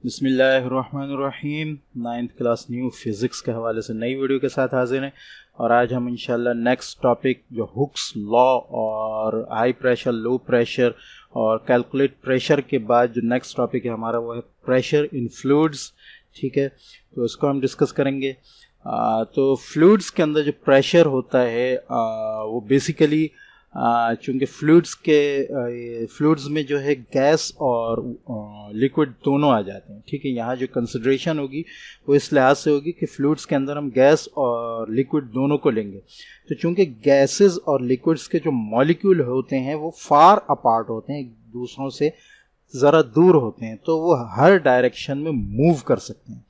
बिस्मिल्लाहिर्रहमानिर्रहीम। 9th class new physics के हवाले से नई वीडियो के साथ हाजिर हैं और आज हम इंशाल्लाह नेक्स्ट टॉपिक जो हुक्स लॉ और हाई प्रेशर लो प्रेशर और कैलकुलेट प्रेशर के बाद जो नेक्स्ट टॉपिक है हमारा वो है प्रेशर इन फ्लूइड्स। ठीक है, तो इसको हम डिस्कस करेंगे। तो फ्लूइड्स के अंदर जो प्रेशर होता है वो बेसिकली चूँकि फ्लूइड्स में जो है गैस और लिक्विड दोनों आ जाते हैं। ठीक है, यहाँ जो कंसिडरेशन होगी वो इस लिहाज से होगी कि फ्लूइड्स के अंदर हम गैस और लिक्विड दोनों को लेंगे। तो चूँकि गैसेस और लिक्विड्स के जो मॉलिक्यूल होते हैं वो फार अपार्ट होते हैं, एक दूसरों से ज़रा दूर होते हैं, तो वो हर डायरेक्शन में मूव कर सकते हैं।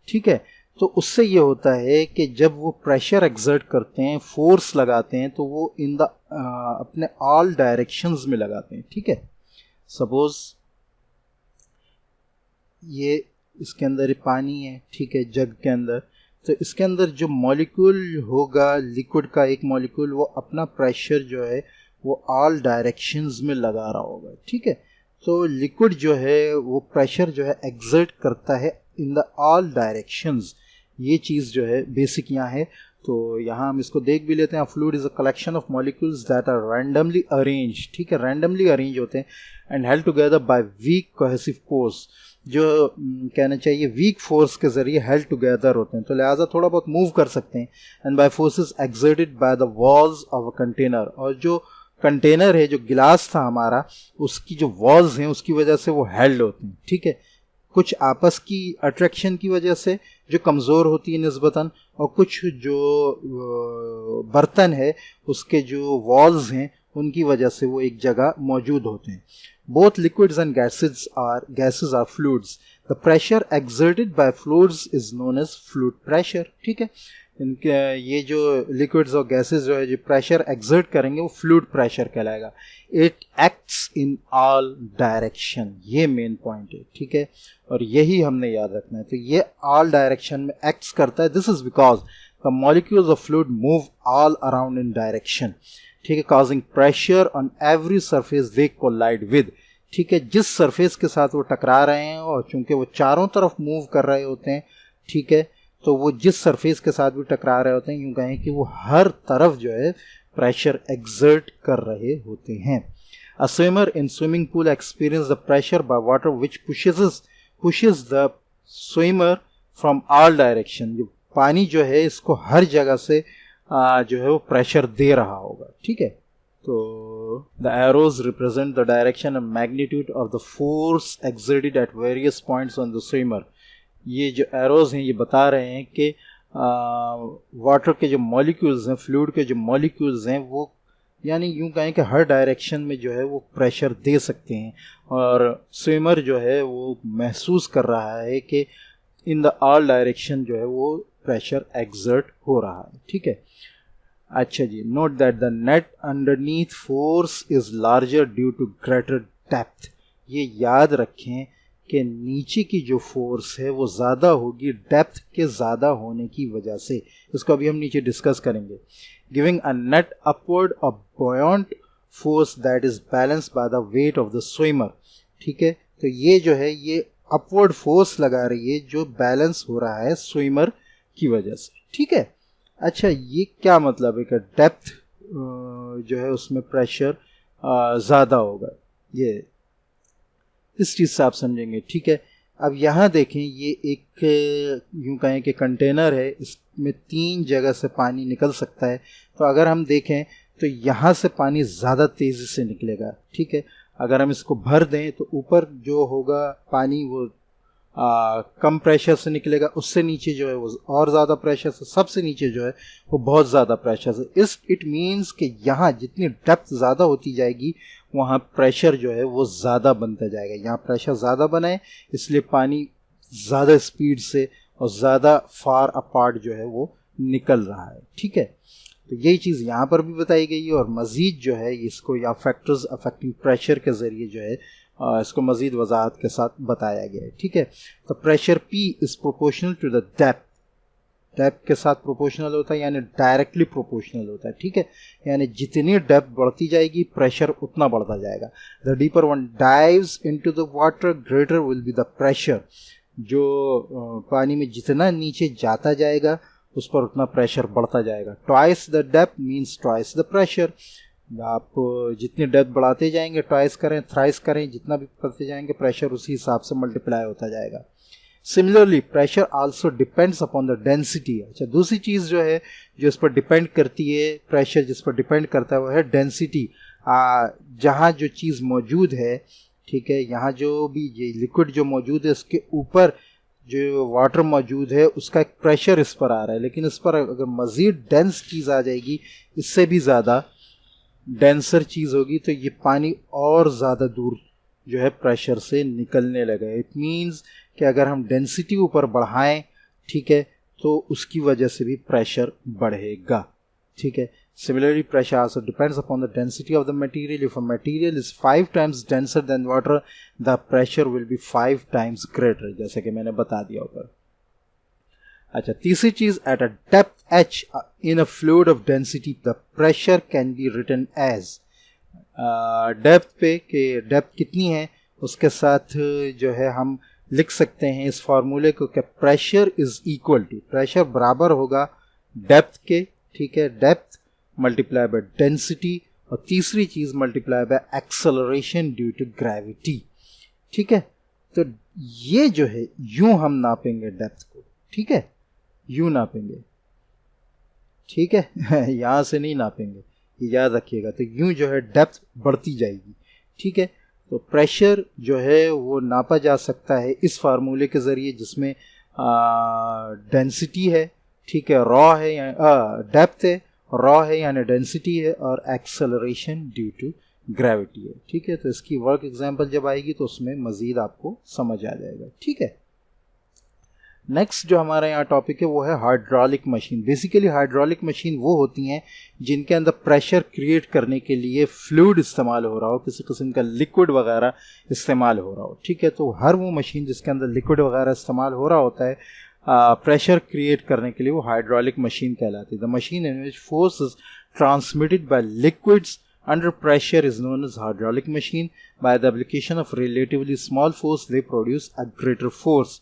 ठीक है, तो उससे ये होता है कि जब वो प्रेशर एक्सर्ट करते हैं, फोर्स लगाते हैं, तो वो इन द अपने ऑल डायरेक्शंस में लगाते हैं। ठीक है, सपोज ये इसके अंदर पानी है, ठीक है, जग के अंदर, तो इसके अंदर जो मॉलिक्यूल होगा लिक्विड का एक मॉलिक्यूल, वो अपना प्रेशर जो है वो ऑल डायरेक्शंस में लगा रहा होगा। ठीक है, तो लिक्विड जो है वो प्रेशर जो है एक्सर्ट करता है इन द ऑल डायरेक्शंस। ये चीज़ जो है बेसिक यहाँ है। तो यहाँ हम इसको देख भी लेते हैं। Fluid is a collection of molecules that are randomly arrange. ठीक है, रैंडमली अरेंज होते हैं and held together by weak cohesive force, जो कहना चाहिए वीक फोर्स के जरिए हेल्ड टुगेदर होते हैं, तो लिहाजा थोड़ा बहुत मूव कर सकते हैं। And by forces exerted by the walls of a container, और जो कंटेनर है, जो गिलास था हमारा, उसकी जो वॉल्स हैं उसकी वजह से वो हेल्ड होते हैं। ठीक है, कुछ आपस की अट्रैक्शन की वजह से जो कमज़ोर होती है निस्बतन, और कुछ जो बर्तन है उसके जो वॉल्स हैं उनकी वजह से वो एक जगह मौजूद होते हैं। Both liquids and gases are fluids. The pressure exerted by fluids is known as fluid pressure. ठीक है, इनके ये जो लिक्विड्स और गैसेस जो है जो प्रेशर एक्सर्ट करेंगे वो फ्लूइड प्रेशर कहलाएगा। It acts in all direction, ये मेन पॉइंट है। ठीक है, और यही हमने याद रखना है। तो ये ऑल डायरेक्शन में एक्ट्स करता है। This is because the molecules of fluid move all around in direction. ठीक है, causing pressure on every surface they collide with. ठीक है, जिस सरफेस के साथ वो टकरा रहे हैं, और चूंकि वो चारों तरफ मूव कर रहे होते हैं, ठीक है, तो वो जिस सरफेस के साथ भी टकरा रहे होते हैं, यूं कहें कि वो हर तरफ जो है प्रेशर एक्सर्ट कर रहे होते हैं। अ swimmer in swimming pool experience the pressure by water which pushes the swimmer from all direction। जो पानी जो है इसको हर जगह से जो है वो प्रेशर दे रहा होगा। ठीक है, तो the arrows represent the direction and magnitude of the force exerted at various points on the swimmer. ये जो एरोज हैं ये बता रहे हैं कि वाटर के जो मॉलिक्यूल्स हैं, फ्लूइड के जो मॉलिक्यूल्स हैं, वो यानी यूं कहें कि हर डायरेक्शन में जो है वो प्रेशर दे सकते हैं, और स्विमर जो है वो महसूस कर रहा है कि इन द ऑल डायरेक्शन जो है वो प्रेशर एक्सर्ट हो रहा है। ठीक है, अच्छा जी, note that the net underneath force is larger due to greater depth. ये याद रखें कि नीचे की जो फोर्स है वो ज़्यादा होगी डेप्थ के ज़्यादा होने की वजह से। इसको अभी हम नीचे डिस्कस करेंगे। गिविंग अ नेट अपवर्ड और buoyant force that is balanced by the weight of the swimmer। ठीक है, तो ये जो है ये अपवर्ड फोर्स लगा रही है जो बैलेंस हो रहा है स्विमर की वजह से। ठीक है, अच्छा, ये क्या मतलब है कि डेप्थ जो है उसमें प्रेशर ज़्यादा होगा, ये इस चीज़ से आप समझेंगे। ठीक है, अब यहाँ देखें, ये एक यूं कहें कि कंटेनर है, इसमें 3 जगह से पानी निकल सकता है। तो अगर हम देखें तो यहाँ से पानी ज़्यादा तेज़ी से निकलेगा। ठीक है, अगर हम इसको भर दें तो ऊपर जो होगा पानी वो कम प्रेशर से निकलेगा, उससे नीचे जो है वो और ज़्यादा प्रेशर से, सबसे नीचे जो है वो बहुत ज़्यादा प्रेशर से। इट मीन्स कि यहाँ जितनी डेप्थ ज़्यादा होती जाएगी वहाँ प्रेशर जो है वो ज़्यादा बनता जाएगा। यहाँ प्रेशर ज़्यादा बनाए इसलिए पानी ज़्यादा स्पीड से और ज़्यादा फार अपार्ट जो है वो निकल रहा है। ठीक है, तो यही चीज़ यहाँ पर भी बताई गई है, और मज़ीद जो है इसको या फैक्टर्स अफेक्टिंग प्रेशर के ज़रिए जो है इसको मज़ीद वजाहत के साथ बताया गया है। ठीक है, तो pressure P is proportional to the depth depth के साथ प्रोपोर्शनल होता है, यानी डायरेक्टली प्रोपोर्शनल होता है, ठीक है। यानी जितनी डेप्थ बढ़ती जाएगी प्रेशर उतना बढ़ता जाएगा। The deeper one dives into the water greater will be the pressure. जो पानी में जितना नीचे जाता जाएगा उस पर उतना प्रेशर बढ़ता जाएगा। Twice the depth means twice the pressure. आप जितनी डेप्थ बढ़ाते जाएंगे, ट्वाइस करें थ्राइस करें, जितना भी करते जाएंगे प्रेशर उसी हिसाब से मल्टीप्लाई होता जाएगा। Similarly pressure also depends upon the density. अच्छा, दूसरी चीज़ जो है जो इस पर डिपेंड करती है, प्रेशर जिस पर डिपेंड करता है वो है डेंसिटी। जहाँ जो चीज़ मौजूद है, ठीक है, यहाँ जो भी ये लिक्विड जो मौजूद है उसके ऊपर जो वाटर मौजूद है उसका एक प्रेशर इस पर आ रहा है, लेकिन इस पर अगर मज़ीद डेंस चीज़ आ जाएगी, इससे भी ज़्यादा डेंसर चीज़ होगी, तो ये पानी और ज़्यादा दूर जो है प्रेशर से निकलने लगा। इट मीन्स कि अगर हम डेंसिटी ऊपर बढ़ाएं, ठीक है, तो उसकी वजह से भी प्रेशर बढ़ेगा, ठीक है। Similarly, pressure also depends upon the density of the material. If a material is 5 times denser than water, the pressure will be 5 times greater, जैसे कि मैंने बता दिया ऊपर। अच्छा, तीसरी चीज, at a depth h in a fluid of density, the pressure can be written as depth पे कि डेप्थ कितनी है उसके साथ जो है हम लिख सकते हैं इस फॉर्मूले को कि pressure is equal to, pressure बराबर होगा डेप्थ के, ठीक है, डेप्थ मल्टीप्लाई बाय डेंसिटी, और तीसरी चीज multiply by acceleration due to gravity, ठीक है। तो ये जो है यूं हम नापेंगे डेप्थ को, ठीक है, यूं नापेंगे, ठीक है यहां से नहीं नापेंगे, ये याद रखिएगा। तो यूं जो है डेप्थ बढ़ती जाएगी, ठीक है। तो प्रेशर जो है वो नापा जा सकता है इस फार्मूले के ज़रिए जिसमें डेंसिटी है, ठीक है, रॉ है या डेप्थ है, रॉ है यानी डेंसिटी है, और एक्सेलरेशन ड्यू टू ग्रेविटी है, ठीक है। तो इसकी वर्क एग्जांपल जब आएगी तो उसमें मज़ीद आपको समझ आ जाएगा, ठीक है। नेक्स्ट जो हमारा यहाँ टॉपिक है वो है hydraulic machine. Basically hydraulic machine वो होती हैं जिनके अंदर प्रेशर क्रिएट करने के लिए फ्लूइड इस्तेमाल हो रहा हो, किसी किस्म का लिक्विड वगैरह इस्तेमाल हो रहा हो, ठीक है। तो हर वो मशीन जिसके अंदर लिक्विड वगैरह इस्तेमाल हो रहा होता है प्रेशर क्रिएट करने के लिए, वो हाइड्रोलिक मशीन कहलाती है। The machine in which force is transmitted by liquids under pressure is known as hydraulic machine. By the application of relatively small force they produce a greater force.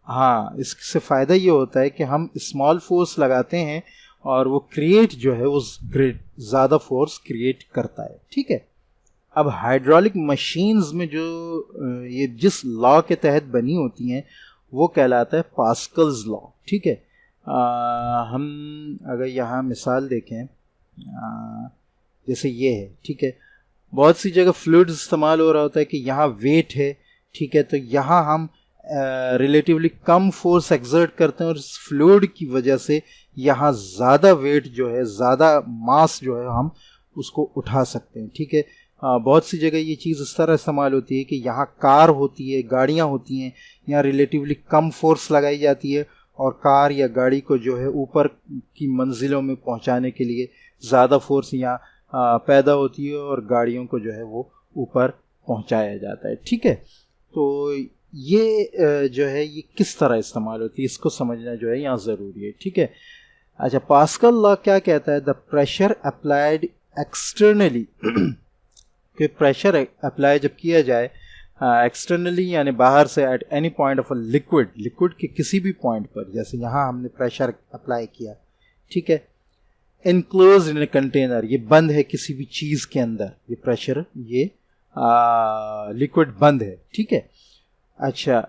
हाँ, इससे फ़ायदा ये होता है कि हम स्मॉल फोर्स लगाते हैं और वो क्रिएट जो है उस ग्रेट ज़्यादा फोर्स क्रिएट करता है, ठीक है। अब हाइड्रोलिक मशीन्स में जो ये जिस लॉ के तहत बनी होती हैं वो कहलाता है पास्कल्स लॉ, ठीक है। हम अगर यहाँ मिसाल देखें, जैसे ये है, ठीक है, बहुत सी जगह फ्लूइड इस्तेमाल हो रहा होता है कि यहाँ वेट है, ठीक है, तो यहाँ हम रिलेटिवली कम फोर्स एक्सर्ट करते हैं और इस फ्लूइड की वजह से यहाँ ज़्यादा वेट जो है, ज़्यादा मास जो है हम उसको उठा सकते हैं, ठीक है। बहुत सी जगह ये चीज़ इस तरह इस्तेमाल होती है कि यहाँ कार होती है, गाड़ियाँ होती हैं, यहाँ रिलेटिवली कम फोर्स लगाई जाती है और कार या गाड़ी को जो है ऊपर की मंजिलों में पहुँचाने के लिए ज़्यादा फोर्स यहाँ पैदा होती है और गाड़ियों को जो है वो ऊपर पहुंचाया जाता है, ठीक है। तो ये जो है ये किस तरह इस्तेमाल होती है इसको समझना जो है यहाँ ज़रूरी है, ठीक है। अच्छा, पास्कल लॉ क्या कहता है? द प्रेशर अप्लाइड एक्सटर्नली, कि प्रेशर अप्लाई जब किया जाए एक्सटर्नली यानी बाहर से, at any point of a liquid, liquid के किसी भी पॉइंट पर, जैसे यहाँ हमने प्रेशर अप्लाई किया, ठीक है, इनक्लोज इन ए कंटेनर, ये बंद है किसी भी चीज़ के अंदर, ये प्रेशर, ये लिक्विड बंद है, ठीक है। अच्छा,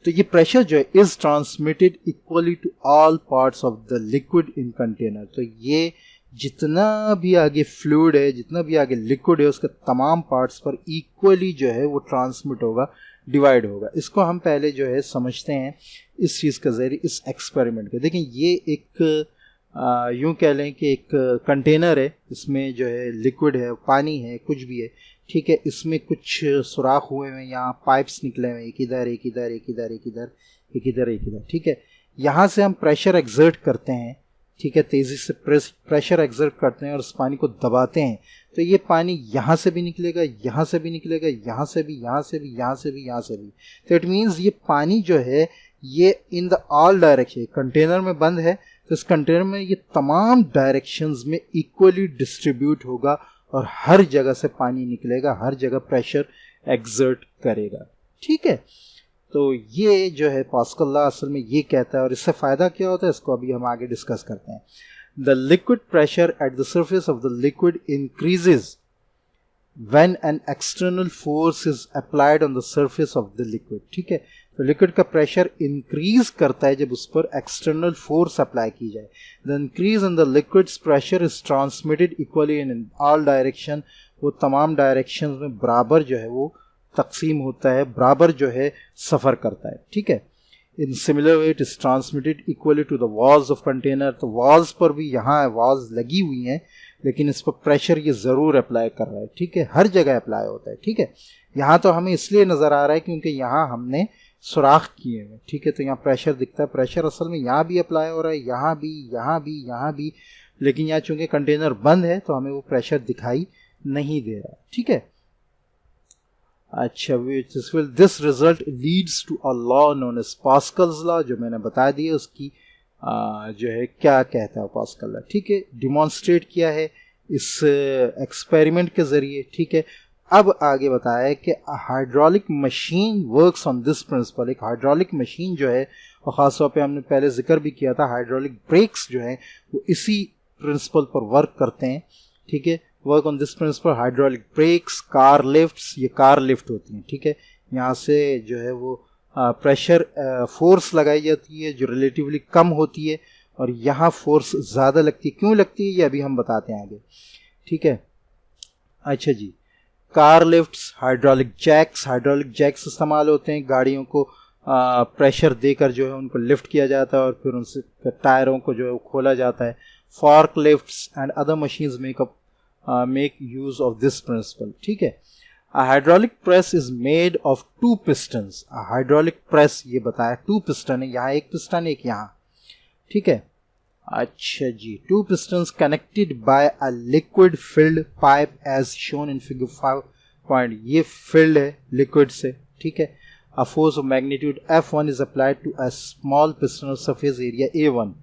तो ये प्रेशर जो है is transmitted equally to all parts of the liquid in container, तो ये जितना भी आगे फ्लूइड है, जितना भी आगे लिक्विड है, उसके तमाम पार्ट्स पर इक्वली जो है वो ट्रांसमिट होगा, डिवाइड होगा। इसको हम पहले जो है समझते हैं इस चीज़ के ज़रिए, इस एक्सपेरिमेंट के। देखें, ये एक यूँ कह लें कि एक कंटेनर है, इसमें जो है लिक्विड है, पानी है, कुछ भी है, ठीक है। इसमें कुछ सुराख हुए हैं, यहाँ पाइप्स निकले हुए हैं, एक इधर एक इधर एक इधर एक इधर एक इधर एक इधर, ठीक है। यहाँ से हम प्रेशर एक्सर्ट करते हैं, ठीक है, तेज़ी से प्रेशर एक्सर्ट करते हैं और उस पानी को दबाते हैं, तो ये पानी यहाँ से भी निकलेगा, यहाँ से भी निकलेगा, यहाँ से भी, यहाँ से भी, यहाँ से भी, यहाँ से भी। तो इट मीन्स ये पानी जो है ये in the all direction, container में बंद है तो इस कंटेनर में ये तमाम डायरेक्शंस में इक्वली डिस्ट्रीब्यूट होगा और हर जगह से पानी निकलेगा, हर जगह प्रेशर एक्सर्ट करेगा। ठीक है, तो ये जो है पास्कल लॉ असल में ये कहता है, और इससे फ़ायदा क्या होता है इसको अभी हम आगे डिस्कस करते हैं। The liquid pressure at the surface of the liquid increases when an external force is applied on the surface of the liquid। ठीक है, तो लिक्विड का प्रेशर इंक्रीज करता है जब उस पर एक्सटर्नल फोर्स अप्लाई की जाए। The increase in the liquids pressure is transmitted equally in all direction, वो तमाम डायरेक्शन में बराबर जो है वो तकसीम होता है, बराबर जो है सफ़र करता है। ठीक है, in similar way it is transmitted equally to the walls of container. तो वॉल्स पर भी यहाँ वॉल्स लगी हुई हैं लेकिन इस पर प्रेशर ये ज़रूर अप्लाई कर रहा है। ठीक है, हर जगह अप्लाई होता है। ठीक है, यहाँ तो हमें इसलिए नज़र आ रहा है क्योंकि यहाँ हमने सुराख किए हैं। ठीक है, तो यहाँ प्रेशर दिखता है, प्रेशर असल में यहाँ भी अप्लाई हो रहा है, यहाँ भी, यहाँ भी, यहाँ भी, लेकिन यहाँ चूंकि कंटेनर बंद है तो हमें वो प्रेशर दिखाई नहीं दे रहा। ठीक है, अच्छा, this result leads to a law known as Pascal's law, जो मैंने बता दिया उसकी जो है क्या कहता है पास्कल लॉ। ठीक है, डिमॉन्स्ट्रेट किया है इस एक्सपेरिमेंट के ज़रिए। ठीक है, अब आगे बताया कि hydraulic machine works on this principle. एक हाइड्रोलिक मशीन जो है, और ख़ास तौर पे हमने पहले जिक्र भी किया था, हाइड्रोलिक ब्रेक्स जो हैं वो इसी प्रिंसिपल पर वर्क करते हैं। ठीक है, work on this principle, hydraulic breaks, car lifts, ये कार लिफ्ट होती हैं। ठीक है, यहाँ से जो है वो प्रेशर फोर्स लगाई जाती है जो रिलेटिवली कम होती है, और यहाँ फोर्स ज़्यादा लगती है। क्यों लगती है ये अभी हम बताते हैं आगे। ठीक है, अच्छा जी, कार लिफ्ट्स, हाइड्रोलिक जैक्स इस्तेमाल होते हैं, गाड़ियों को प्रेशर देकर जो है उनको लिफ्ट किया जाता है और फिर उनसे टायरों को जो है खोला जाता है। Fork lifts and other machines make use of this principle. ठीक है, A hydraulic press is made of two pistons। A hydraulic press ये बताया टू पिस्टन है, यहाँ एक पिस्टन एक यहाँ। ठीक है, अच्छा जी, two pistons connected by a liquid filled pipe as shown in figure 5 point. ये फिल्ड है लिक्विड से। ठीक है, a force of magnitude F1 is applied to a small piston of surface area A1।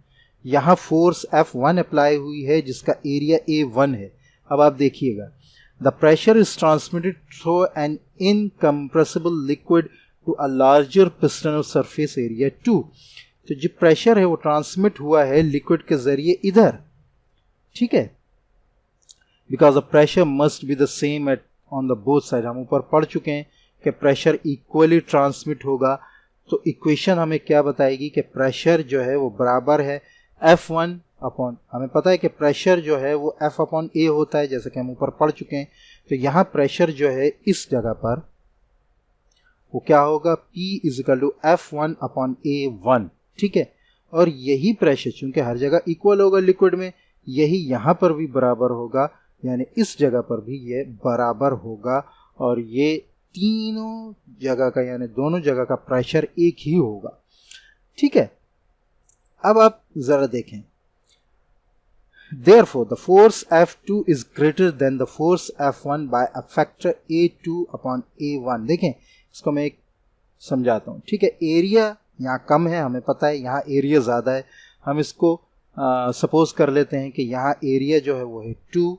यहाँ फोर्स F1 अप्लाई हुई है जिसका area A1 है। अब आप देखिएगा, the pressure is transmitted through an incompressible liquid to a larger piston of surface area 2। तो जो प्रेशर है वो ट्रांसमिट हुआ है लिक्विड के जरिए इधर। ठीक है, because the pressure must be the same at on the both side. हम ऊपर पढ़ चुके हैं कि प्रेशर इक्वली ट्रांसमिट होगा, तो इक्वेशन हमें क्या बताएगी कि प्रेशर जो है वो बराबर है F1 अपॉन, हमें पता है कि प्रेशर जो है वो F अपॉन A होता है, जैसे कि हम ऊपर पढ़ चुके हैं। तो यहाँ प्रेशर जो है इस जगह पर वो क्या होगा, P is equal to F1 upon A1। ठीक है, और यही प्रेशर चूंकि हर जगह इक्वल होगा लिक्विड में, यही यहाँ पर भी बराबर होगा, यानी इस जगह पर भी ये बराबर होगा, और ये तीनों जगह का यानी दोनों जगह का प्रेशर एक ही होगा। ठीक है, अब आप जरा देखें, therefore the force F2 is greater than the force F1 by a factor A2 upon A1। देखें, इसको मैं एक समझाता हूँ। ठीक है, एरिया यहाँ कम है, हमें पता है यहाँ एरिया ज़्यादा है। हम इसको सपोज कर लेते हैं कि यहाँ एरिया जो है वो है 2।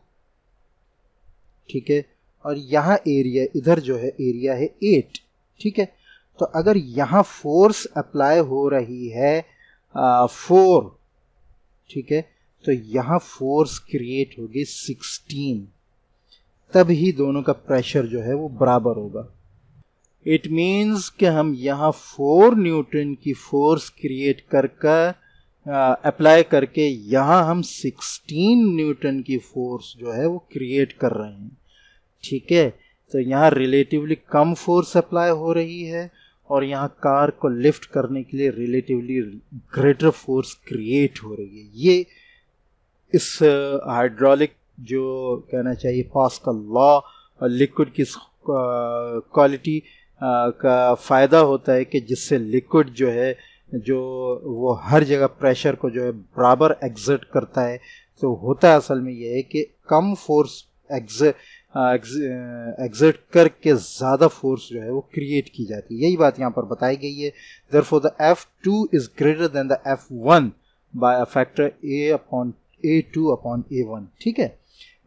ठीक है, और यहाँ एरिया इधर जो है एरिया है 8। ठीक है, तो अगर यहाँ फोर्स अप्लाई हो रही है 4, ठीक है, तो यहाँ फोर्स क्रिएट होगी 16, तब ही दोनों का प्रेशर जो है वो बराबर होगा। इट मीन्स कि हम यहाँ 4 न्यूटन की फोर्स क्रिएट कर अप्लाई करके यहाँ हम 16 न्यूटन की फोर्स जो है वो क्रिएट कर रहे हैं। ठीक है, तो यहाँ रिलेटिवली कम फोर्स अप्लाई हो रही है और यहाँ कार को लिफ्ट करने के लिए रिलेटिवली ग्रेटर फोर्स क्रिएट हो रही है। ये इस हाइड्रोलिक जो कहना चाहिए पास्कल लॉ और लिक्विड की क्वालिटी का फ़ायदा होता है कि जिससे लिक्विड जो है जो वो हर जगह प्रेशर को जो है बराबर एक्सर्ट करता है। तो होता है असल में ये है कि कम फोर्स एग्जर्ट करके ज़्यादा फोर्स जो है वो क्रिएट की जाती है। यही बात यहाँ पर बताई गई है। Therefore the F2 is greater than the F1 by a factor A/A2 upon A1। ठीक है।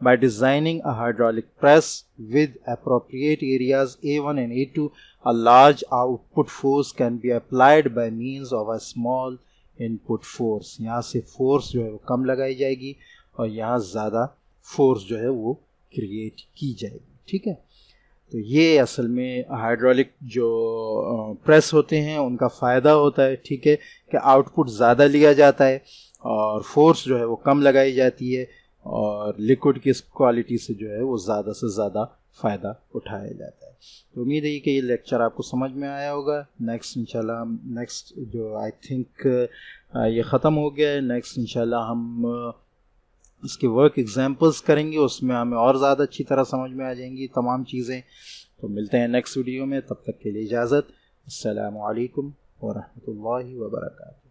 By designing a hydraulic press with appropriate areas A1 and A2, a large output force can be applied by means of a small input force। यहाँ से force जो है वो कम लगाई जाएगी और यहाँ ज़्यादा फोर्स जो है वो क्रिएट की जाएगी। ठीक है। तो ये असल में हाइड्रोलिक जो प्रेस होते हैं उनका फ़ायदा होता है। ठीक है, कि आउटपुट ज़्यादा लिया जाता है और फोर्स जो है वो कम लगाई जाती है और लिक्विड की क्वालिटी से जो है वो ज़्यादा से ज़्यादा फ़ायदा उठाया जाता है। तो उम्मीद है कि ये लेक्चर आपको समझ में आया होगा। नेक्स्ट इंशाल्लाह नेक्स्ट जो आई थिंक ये ख़त्म हो गया है। नेक्स्ट इंशाल्लाह हम इसके वर्क एग्जांपल्स करेंगे, उसमें हमें और ज़्यादा अच्छी तरह समझ में आ जाएंगी तमाम चीज़ें। तो मिलते हैं नेक्स्ट वीडियो में, तब तक के लिए इजाज़त। अस्सलामु अलैकुम व रहमतुल्लाहि व बरकातहू।